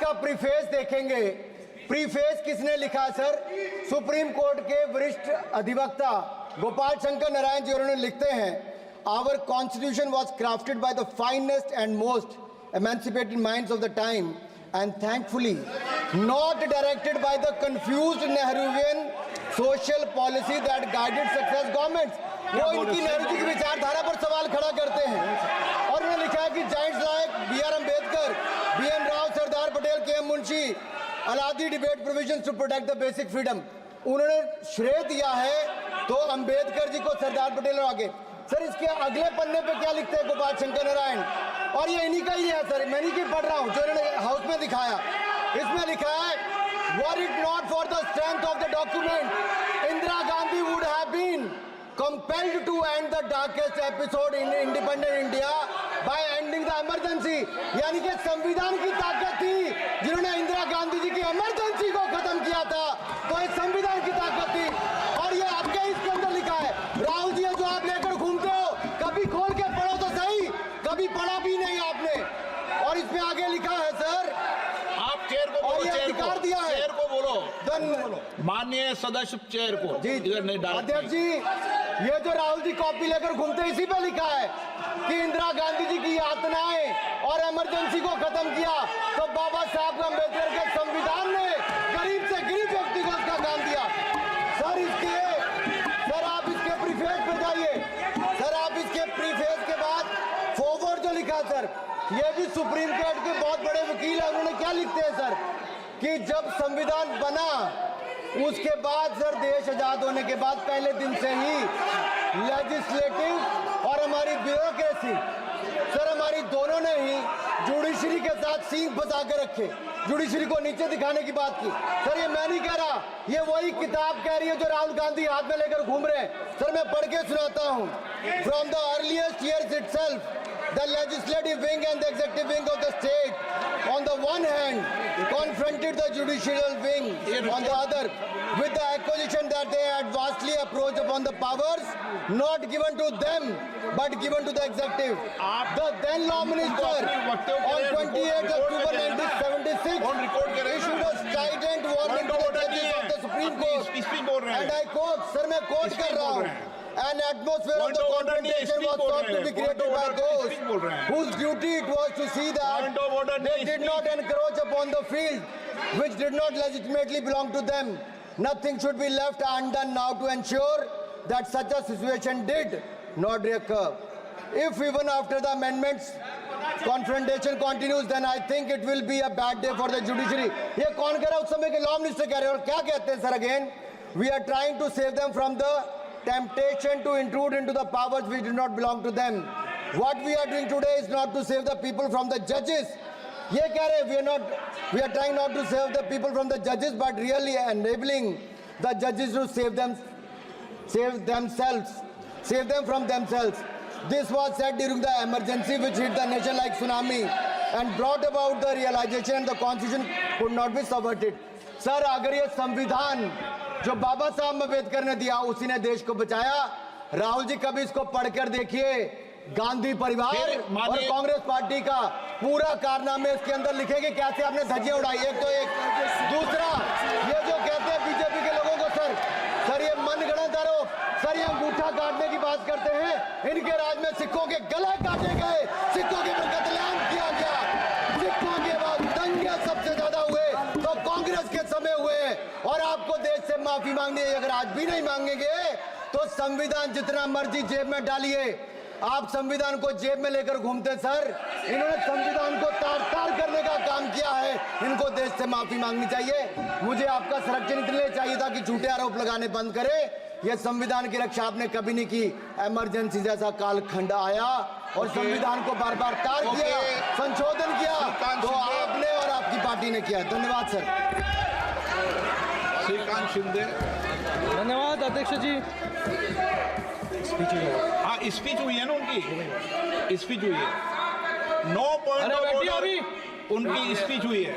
इसका प्रीफेस देखेंगे, प्रीफेस किसने लिखा सर? सुप्रीम कोर्ट के वरिष्ठ अधिवक्ता गोपाल शंकर नारायण जी, उन्होंने लिखते हैं, our constitution was crafted by the finest and most emancipated minds of the time and thankfully not directed by the confused Nehruvian social policy that guided success governments। वो इनकी नेहरू जी की विचारधारा पर सवाल खड़ा करते हैं और उन्होंने लिखा है कि giants like B R. Ambedkar, B N. Rao, Sardar Patel, K M. Munshi Alladi debate provisions to protect the basic freedom. उन्होंने श्रेय दिया है तो अम्बेडकर जी को, सरदार पटेल और आगे। सर इसके अगले पन्ने पे क्या लिखते हैं गोपाल शंकर नारायण, और ये इन्हीं का ही है सर, मैं नहीं पढ़ रहा हूँ, जो इन्होंने हाउस में दिखाया। इसमें लिखा है, were it not for the strength of the document, Indira Gandhi would have been compelled to end the darkest episode in independent India by ending the emergency. यानी कि संविधान की ताकत थी, जिन्होंने इंदिरा गांधी जी की इमरजेंसी को खत्म किया था, तो ये संविधान की ताकत थी। और ये आपके इसके अंदर लिखा है, राहुल जी जो आप लेकर घूमते हो, कभी खोल के पढ़ो तो सही, कभी पढ़ा भी नहीं आपने। और इसमें आगे लिखा है सर, आप चेयर को बोलो, अधिकार दिया है, चेयर को बोलो, माननीय सदस्य चेयर को जी। अध्यक्ष जी, ये जो राहुल जी कॉपी लेकर घूमते, इसी पे लिखा है कि इंदिरा गांधी जी की यातनाएं और इमरजेंसी को खत्म किया तो बाबा साहब अम्बेडकर के संविधान ने गरीब से गरीब व्यक्ति को उसका काम दिया। सर आप इसके प्रीफेस पे जाइए, सर आप इसके प्रीफेस के बाद फॉरवर्ड जो लिखा सर, ये भी सुप्रीम कोर्ट के बहुत बड़े वकील है, उन्होंने क्या लिखते हैं सर, कि जब संविधान बना उसके बाद सर, देश आजाद होने के बाद पहले दिन से ही लेजिस्लेटिव और हमारी ब्यूरोक्रेसी सर, हमारी दोनों ने ही जुडिशरी के साथ सींग फंसा के रखे, जुडिशरी को नीचे दिखाने की बात की। सर ये मैं नहीं कह रहा, ये वही किताब कह रही है जो राहुल गांधी हाथ में लेकर घूम रहे हैं। सर मैं पढ़ के सुनाता हूँ, from the earliest years itself the legislative wing and the executive wing of the state on the one hand confronted the judicial wing on the other with the accusation that they had vastly approached upon the powers not given to them but given to the executive. The then law minister on 28th October 1976 issued a strident warning to the judges of the Supreme Court and I quote, sir मैं quote कर रहा हूँ, an atmosphere of the confrontation was sought to be created by those whose duty it was to see that they did not encroach upon the field which did not legitimately belong to them. Nothing should be left undone now to ensure that such a situation did not recur. If even after the amendments confrontation continues, then I think it will be a bad day for the judiciary. ये कौन कह रहा है? उस समय के law minister कह रहे हैं। और क्या कहते हैं sir again? We are trying to save them from the temptation to intrude into the powers which do not belong to them. What we are doing today is not to save the people from the judges. ये कह रहे हैं, we are trying not to save the people from the judges, but really enabling the judges to save them from themselves. This was said during the emergency which hit the nation like tsunami and brought about the realization the constitution could not be subverted. Sir अगर ये संविधान जो बाबा साहब अम्बेडकर ने दिया उसी ने देश को बचाया, राहुल जी कभी इसको पढ़कर देखिए, गांधी परिवार और कांग्रेस पार्टी का पूरा कारनामे इसके अंदर लिखेंगे, कैसे आपने धज्जियां उड़ाई, एक तो एक। दूसरा ये जो कहते हैं बीजेपी के लोगों को सर ये मनगढ़ंत आरोप, सर ये अंगूठा काटने की बात करते हैं, इनके राज में सिखों के गले काटे गए, सिखों के ऊपर कत्लेआम किया गया, सिखों के बाद दंगे सबसे ज्यादा हुए तो कांग्रेस के समय हुए, और आपको देश से माफी मांगनी है। अगर आज भी नहीं मांगेंगे तो संविधान जितना मर्जी जेब में डालिए, आप संविधान को जेब में लेकर घूमते सर, इन्होंने संविधान को तार-तार करने का काम किया है, इनको देश से माफी मांगनी चाहिए। मुझे आपका संरक्षण इसलिए चाहिए था कि झूठे आरोप लगाने बंद करे। यह संविधान की रक्षा आपने कभी नहीं की, इमरजेंसी जैसा कालखंड आया और संविधान को बार बार तार किया, संशोधन किया, तो आपने और आपकी पार्टी ने किया। धन्यवाद सर। श्रीकांत शिंदे। धन्यवाद अध्यक्ष जी। हाँ स्पीच हुई है ना, उनकी स्पीच हुई है, 9 पॉइंट ऑफ ऑर्डर उनकी स्पीच हुई है।